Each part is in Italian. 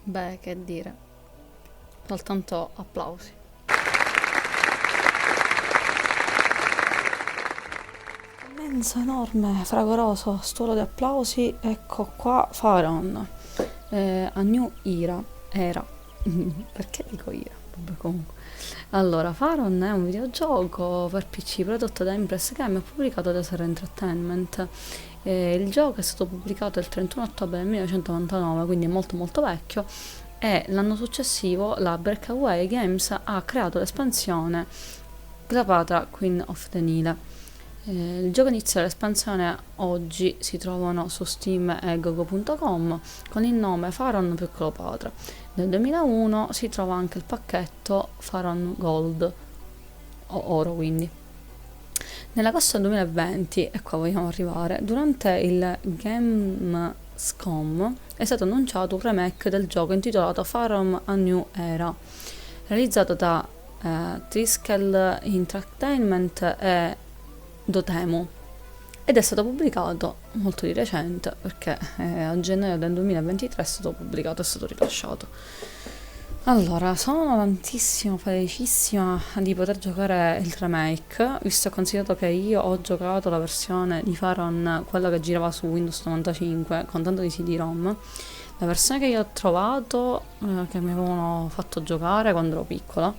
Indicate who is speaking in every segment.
Speaker 1: Beh, che dire, soltanto applausi. Immenso, enorme, fragoroso, stuolo di applausi, ecco qua Faron, a New Era, perché dico Ira? Vabbè, comunque. Allora, Faron è un videogioco per PC prodotto da Impress Game e pubblicato da Sera Entertainment. Il gioco è stato pubblicato il 31 ottobre del 1999, quindi è molto molto vecchio, e l'anno successivo la Breakaway Games ha creato l'espansione Cleopatra Queen of the Nile. Il gioco inizia l'espansione oggi si trovano su Steam e Gogo.com con il nome Faron più Cleopatra. Nel 2001 si trova anche il pacchetto Faron Gold, o oro quindi. Nell'agosto del 2020, e qua vogliamo arrivare, durante il Gamescom è stato annunciato un remake del gioco intitolato Faron A New Era, realizzato da Triskel Entertainment e Dotemu, ed è stato pubblicato molto di recente perché a gennaio del 2023 è stato pubblicato, è stato rilasciato. Allora, sono tantissimo felicissima di poter giocare il remake, visto e considerato che io ho giocato la versione di Faron, quella che girava su Windows 95 con tanto di CD-ROM. La versione che io ho trovato, che mi avevano fatto giocare quando ero piccola,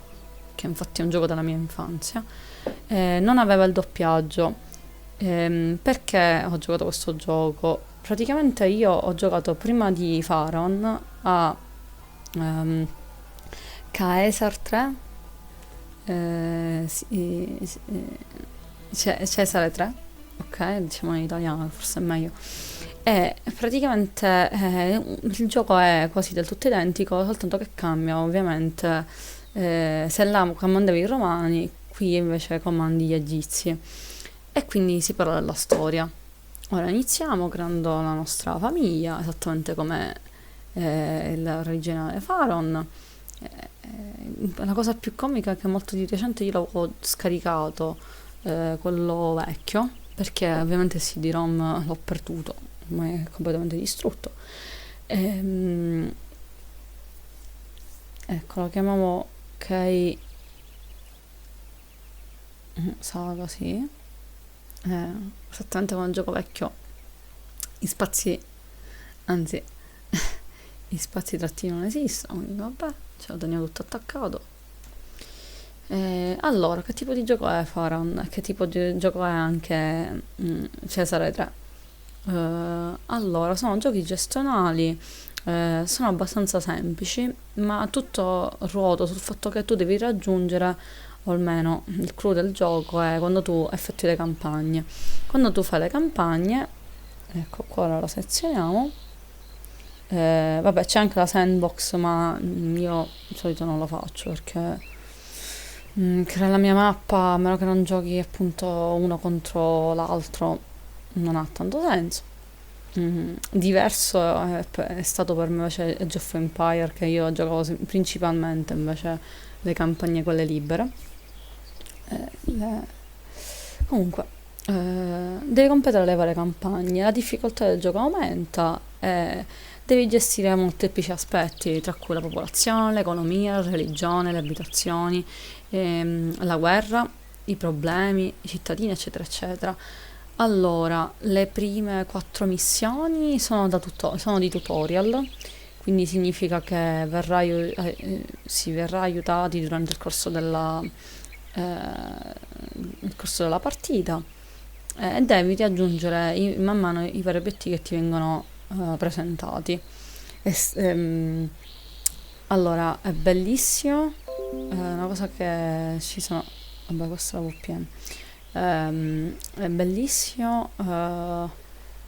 Speaker 1: che infatti è un gioco della mia infanzia, non aveva il doppiaggio. Perché ho giocato questo gioco? Praticamente io ho giocato prima di Faron a ehm, Caesar 3, Cesare 3, ok, diciamo in italiano, forse è meglio. E praticamente il gioco è quasi del tutto identico, soltanto che cambia ovviamente. Se là comandavi i romani, qui invece comandi gli egizi. E quindi si parla della storia. Ora iniziamo creando la nostra famiglia, esattamente come il originale Faron. La cosa più comica è che molto di recente io l'avevo scaricato, quello vecchio, perché ovviamente il CD-ROM l'ho perduto, ma è completamente distrutto. Ehm, ecco, lo chiamavo Kei Saga, sì. Esattamente come un gioco vecchio, gli spazi, anzi, gli spazi trattini non esistono, quindi vabbè, ce lo teniamo tutto attaccato. Allora, che tipo di gioco è Faron? Che tipo di gioco è anche Cesare 3? Allora, sono giochi gestionali, sono abbastanza semplici, ma tutto ruota sul fatto che tu devi raggiungere, o almeno il clou del gioco è quando tu effettui le campagne. Quando tu fai le campagne, ecco qua ora la sezioniamo. Vabbè, c'è anche la sandbox, ma io di solito non la faccio perché creare la mia mappa, a meno che non giochi appunto uno contro l'altro, non ha tanto senso. Diverso è stato per me invece Age of Empire, che io giocavo principalmente invece le campagne quelle libere. Le- Comunque, devi competere le varie campagne, la difficoltà del gioco aumenta e devi gestire molteplici aspetti, tra cui la popolazione, l'economia, la religione, le abitazioni, la guerra, i problemi, i cittadini, eccetera, eccetera. Allora, le prime quattro missioni sono di tutorial, quindi significa che si verrà aiutati durante il corso della partita, e devi raggiungere man mano i vari obiettivi che ti vengono presentati. Allora, è bellissimo, è una cosa che ci sono... Vabbè, questa è la VPN. È bellissimo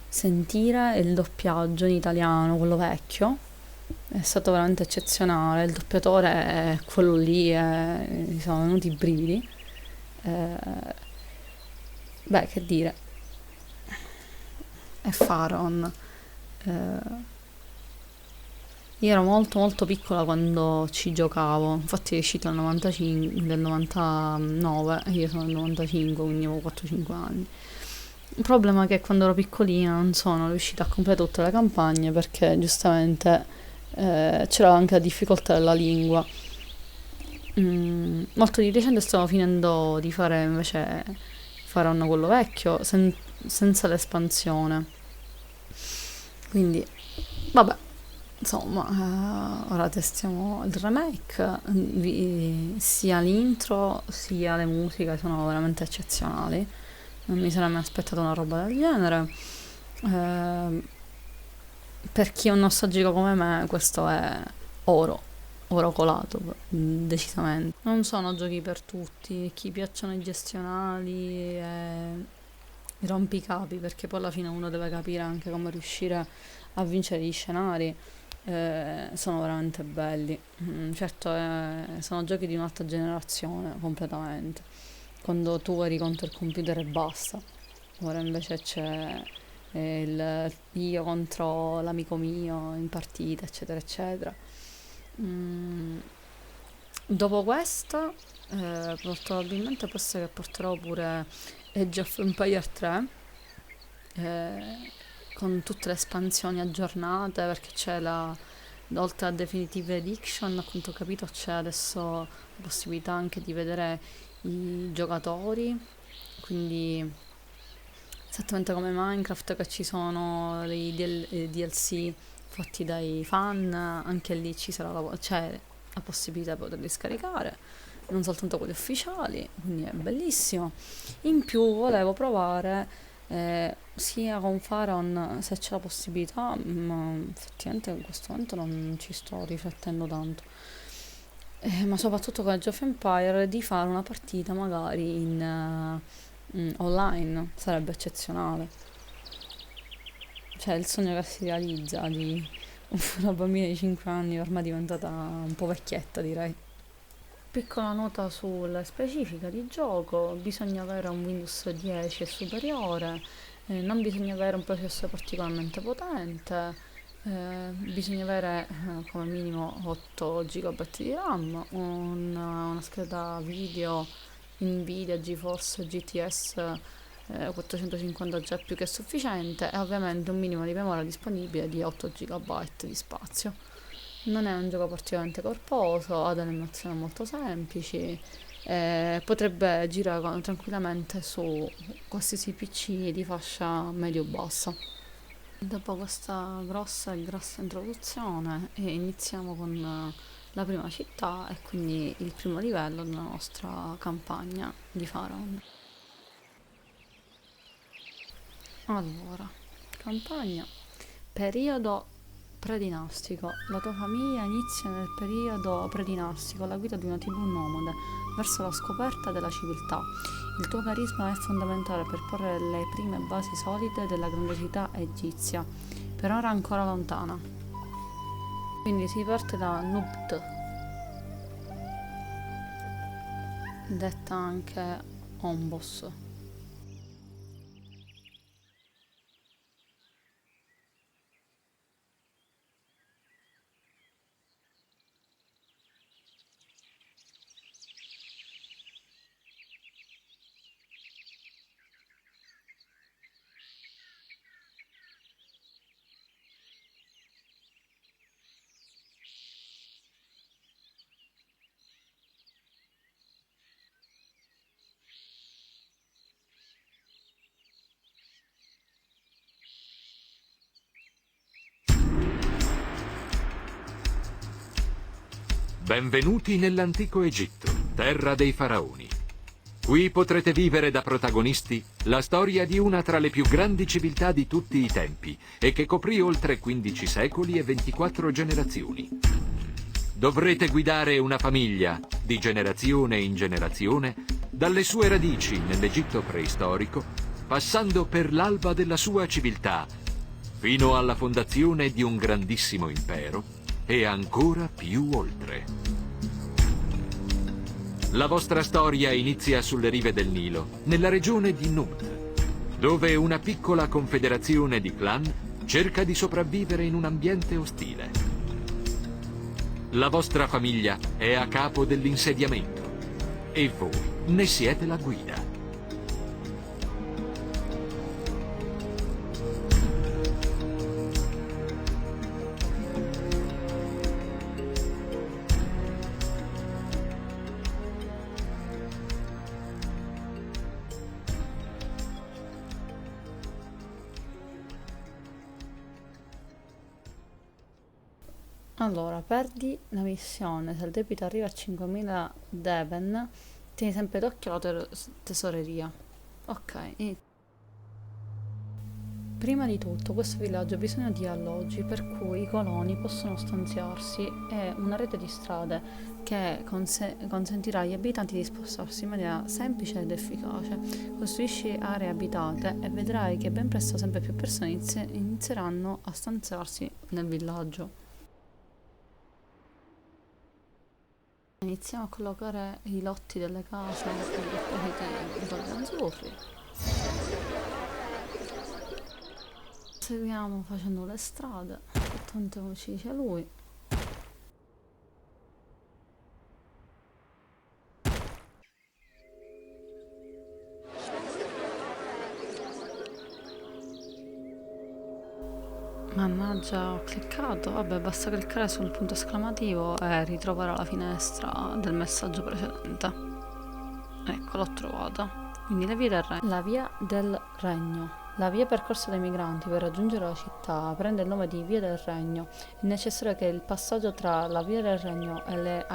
Speaker 1: sentire il doppiaggio in italiano, quello vecchio. È stato veramente eccezionale. Il doppiatore è quello lì, mi sono venuti i brividi. Eh, beh, che dire, è Faron. Eh, io ero molto molto piccola quando ci giocavo, infatti è uscito nel 95, nel 99 e io sono del 95, quindi avevo 4-5 anni. Il problema è che quando ero piccolina non sono riuscita a completare tutte le campagne perché giustamente c'era anche la difficoltà della lingua. Molto di recente stavo finendo di fare invece Pharaon quello vecchio, senza l'espansione. Quindi, vabbè, insomma, ora testiamo il remake. Sia l'intro sia le musiche sono veramente eccezionali. Non mi sarei mai aspettato una roba del genere. Eh, per chi è un nostalgico come me, questo è oro, oro colato, decisamente. Non sono giochi per tutti, chi piacciono i gestionali e i rompicapi, perché poi alla fine uno deve capire anche come riuscire a vincere gli scenari. Sono veramente belli. Certo, sono giochi di un'altra generazione completamente. Quando tu eri contro il computer e basta. Ora invece c'è io contro l'amico mio in partita, eccetera, eccetera. Mm, Dopo questo, molto probabilmente penso che porterò pure Age of Empire 3, eh, con tutte le espansioni aggiornate, perché oltre a Definitive Edition, a quanto ho capito, c'è adesso la possibilità anche di vedere i giocatori, quindi esattamente come Minecraft che ci sono dei DLC fatti dai fan, anche lì c'è la possibilità di poterli scaricare, non soltanto quelli ufficiali, quindi è bellissimo. In più volevo provare sia con Pharaon se c'è la possibilità, ma effettivamente in questo momento non ci sto riflettendo tanto. Ma soprattutto con Age of Empire di fare una partita magari online sarebbe eccezionale. Cioè il sogno che si realizza di una bambina di 5 anni ormai diventata un po' vecchietta, direi. Piccola nota sulle specifiche di gioco: bisogna avere un Windows 10 e superiore, non bisogna avere un processore particolarmente potente, bisogna avere come minimo 8 GB di RAM, una scheda video Nvidia GeForce GTS 450 già più che sufficiente, e ovviamente un minimo di memoria disponibile di 8 GB di spazio. Non è un gioco particolarmente corposo, ha delle animazioni molto semplici, potrebbe girare tranquillamente su qualsiasi PC di fascia medio-bassa. Dopo questa grossa e grassa introduzione, iniziamo con la prima città e quindi il primo livello della nostra campagna di Pharaon. Allora, campagna, periodo predinastico. La tua famiglia inizia nel periodo predinastico alla guida di una tribù nomade verso la scoperta della civiltà. Il tuo carisma è fondamentale per porre le prime basi solide della grandiosità egizia, per ora ancora lontana. Quindi si parte da Nubt, detta anche Ombos.
Speaker 2: Benvenuti nell'antico Egitto, terra dei faraoni. Qui potrete vivere da protagonisti la storia di una tra le più grandi civiltà di tutti i tempi e che coprì oltre 15 secoli e 24 generazioni. Dovrete guidare una famiglia, di generazione in generazione, dalle sue radici nell'Egitto preistorico, passando per l'alba della sua civiltà, fino alla fondazione di un grandissimo impero e ancora più oltre. La vostra storia inizia sulle rive del Nilo, nella regione di Nubt, dove una piccola confederazione di clan cerca di sopravvivere in un ambiente ostile. La vostra famiglia è a capo dell'insediamento e voi ne siete la guida.
Speaker 1: Allora, perdi la missione, se il debito arriva a 5.000 Deven, tieni sempre d'occhio la tesoreria. Ok, prima di tutto questo villaggio ha bisogno di alloggi per cui i coloni possono stanziarsi e una rete di strade che consentirà agli abitanti di spostarsi in maniera semplice ed efficace. Costruisci aree abitate e vedrai che ben presto sempre più persone inizieranno a stanziarsi nel villaggio. Iniziamo a collocare i lotti delle case i colori azzurri. Seguiamo facendo le strade, tanto ci dice lui. Mannaggia, ho cliccato. Vabbè, basta cliccare sul punto esclamativo e ritrovare la finestra del messaggio precedente. Ecco, l'ho trovata. Quindi le vie del regno. La via del regno. La via percorsa dai migranti per raggiungere la città prende il nome di Via del Regno. È necessario che il passaggio tra la Via del Regno e le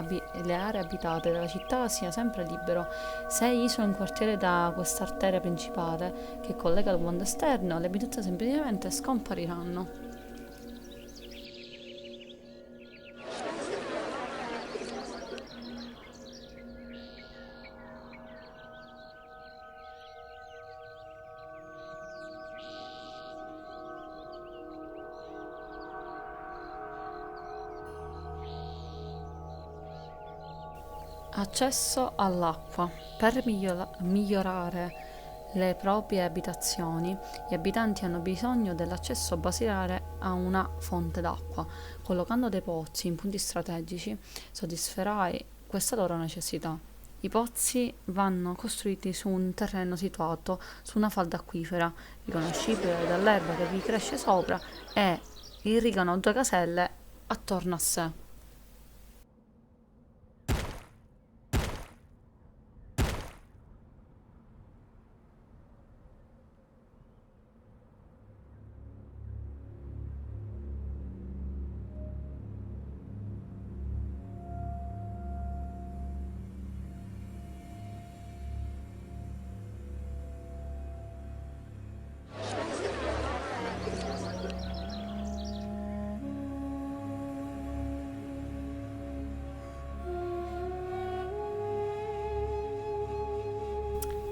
Speaker 1: aree abitate della città sia sempre libero. Se isola un quartiere da quest'arteria principale che collega il mondo esterno, le abitazioni semplicemente scompariranno. Accesso all'acqua. Per migliorare le proprie abitazioni, gli abitanti hanno bisogno dell'accesso basilare a una fonte d'acqua. Collocando dei pozzi in punti strategici, soddisferai questa loro necessità. I pozzi vanno costruiti su un terreno situato su una falda acquifera, riconoscibile dall'erba che vi cresce sopra, e irrigano 2 caselle attorno a sé.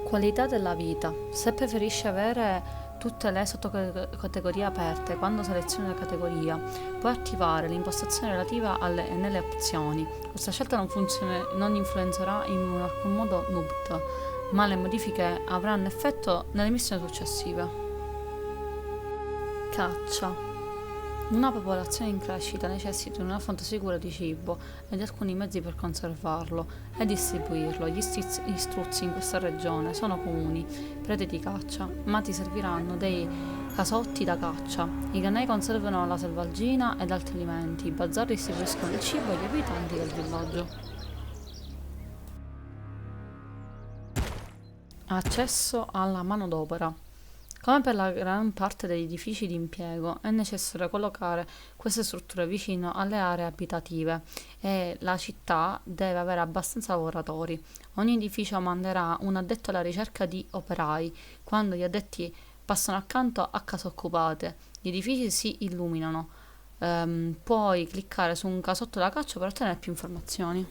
Speaker 1: Qualità della vita. Se preferisci avere tutte le sottocategorie aperte quando selezioni la categoria, puoi attivare l'impostazione relativa nelle opzioni. Questa scelta non influenzerà in alcun modo NUBT, ma le modifiche avranno effetto nelle missioni successive. Caccia. Una popolazione in crescita necessita di una fonte sicura di cibo e di alcuni mezzi per conservarlo e distribuirlo. Gli struzzi in questa regione sono comuni, prede di caccia, ma ti serviranno dei casotti da caccia. I granai conservano la selvaggina ed altri alimenti. I bazar distribuiscono il cibo agli abitanti del villaggio. Accesso alla manodopera. Come per la gran parte degli edifici di impiego, è necessario collocare queste strutture vicino alle aree abitative e la città deve avere abbastanza lavoratori. Ogni edificio manderà un addetto alla ricerca di operai. Quando gli addetti passano accanto a case occupate, gli edifici si illuminano. Puoi cliccare su un casotto da caccia per ottenere più informazioni.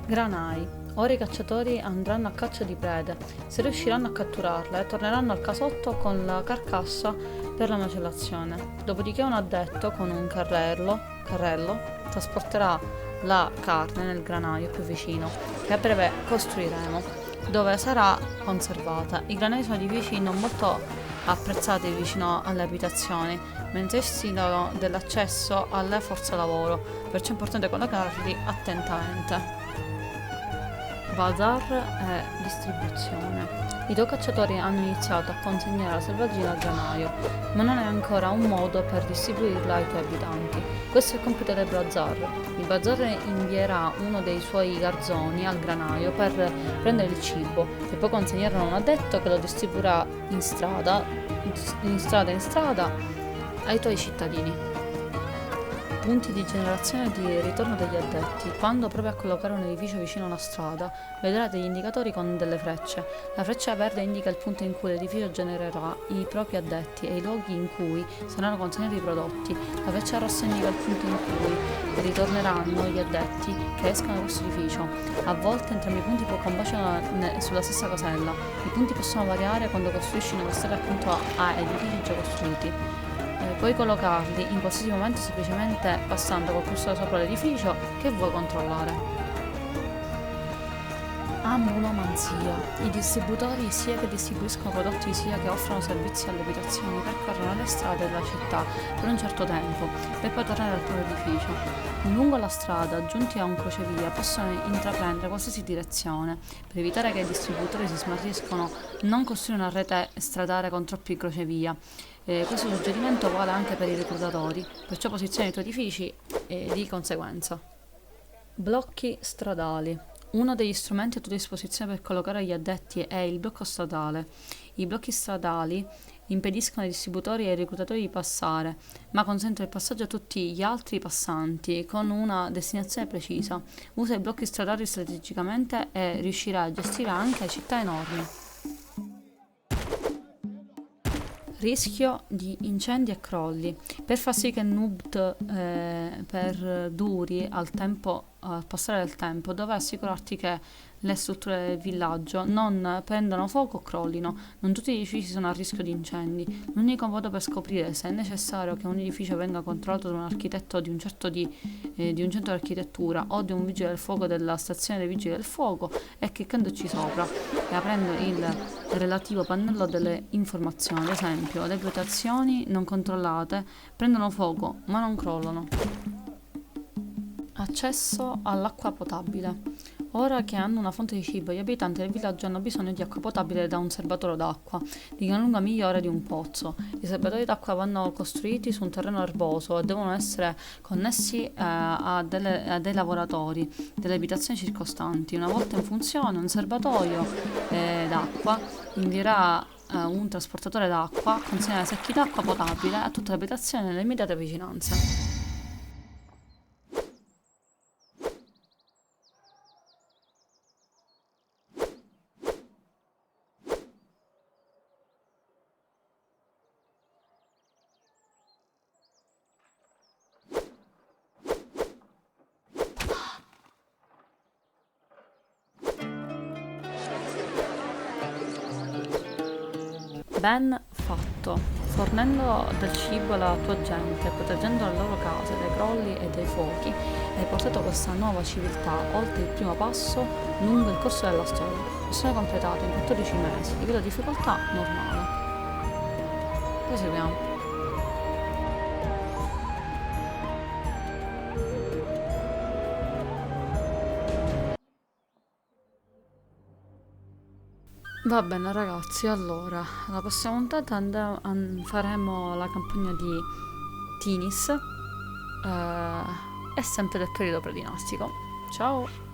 Speaker 1: Granai. Ora i cacciatori andranno a caccia di prede. Se riusciranno a catturarle, torneranno al casotto con la carcassa per la macellazione. Dopodiché un addetto con un carrello trasporterà la carne nel granaio più vicino, che a breve costruiremo, dove sarà conservata. I granai sono edifici non molto apprezzati vicino alle abitazioni, ma necessitano dell'accesso alle forze lavoro, perciò è importante collocarli attentamente. Bazar e distribuzione. I 2 cacciatori hanno iniziato a consegnare la selvaggina al granaio, ma non è ancora un modo per distribuirla ai tuoi abitanti. Questo è il compito del bazar. Il bazar invierà uno dei suoi garzoni al granaio per prendere il cibo e poi consegnerà un addetto che lo distribuirà in strada ai tuoi cittadini. Punti di generazione e di ritorno degli addetti. Quando provi a collocare un edificio vicino a una strada, vedrai degli indicatori con delle frecce. La freccia verde indica il punto in cui l'edificio genererà i propri addetti e i luoghi in cui saranno consegnati i prodotti. La freccia rossa indica il punto in cui ritorneranno gli addetti che escono da questo edificio. A volte entrambi i punti combaciano sulla stessa casella. I punti possono variare quando costruisci nuove strade appunto a edifici già costruiti. Puoi collocarli in qualsiasi momento semplicemente passando col cursore sopra l'edificio che vuoi controllare. Ambulomanzia. I distributori sia che distribuiscono prodotti sia che offrono servizi alle abitazioni percorrono le strade della città per un certo tempo per poi tornare al proprio edificio. Lungo la strada, giunti a un crocevia, possono intraprendere qualsiasi direzione. Per evitare che i distributori si smarriscono, non costruire una rete stradale con troppi crocevia. Questo suggerimento vale anche per i reclutatori, perciò posiziona i tuoi edifici di conseguenza. Blocchi stradali. Uno degli strumenti a tua disposizione per collocare gli addetti è il blocco stradale. I blocchi stradali impediscono ai distributori e ai reclutatori di passare, ma consentono il passaggio a tutti gli altri passanti con una destinazione precisa. Usa i blocchi stradali strategicamente e riuscirai a gestire anche città enormi. Rischio di incendi e crolli. Per far sì che Nubt perduri al passare del tempo, dovrai assicurarti che le strutture del villaggio non prendano fuoco o crollino. Non tutti gli edifici sono a rischio di incendi. L'unico modo per scoprire se è necessario che un edificio venga controllato da un architetto di un centro di architettura o di un vigile del fuoco della stazione dei vigili del fuoco è cliccandoci sopra e aprendo il relativo pannello delle informazioni. Ad esempio, le abitazioni non controllate prendono fuoco ma non crollano. Accesso all'acqua potabile. Ora che hanno una fonte di cibo, gli abitanti del villaggio hanno bisogno di acqua potabile da un serbatoio d'acqua, di gran lunga migliore di un pozzo. I serbatoi d'acqua vanno costruiti su un terreno erboso e devono essere connessi a dei lavoratori delle abitazioni circostanti. Una volta in funzione, un serbatoio d'acqua invierà un trasportatore d'acqua, consegna secchi d'acqua potabile a tutte le abitazioni nelle immediate vicinanze. Ben fatto, fornendo del cibo alla tua gente, proteggendo le loro case dai crolli e dai fuochi, hai portato questa nuova civiltà oltre il primo passo lungo il corso della storia. Missione completata in 14 mesi, livello di difficoltà normale. Proseguiamo. Va bene ragazzi, allora, la prossima puntata faremo la campagna di Tinis, è sempre del periodo predinastico. Ciao!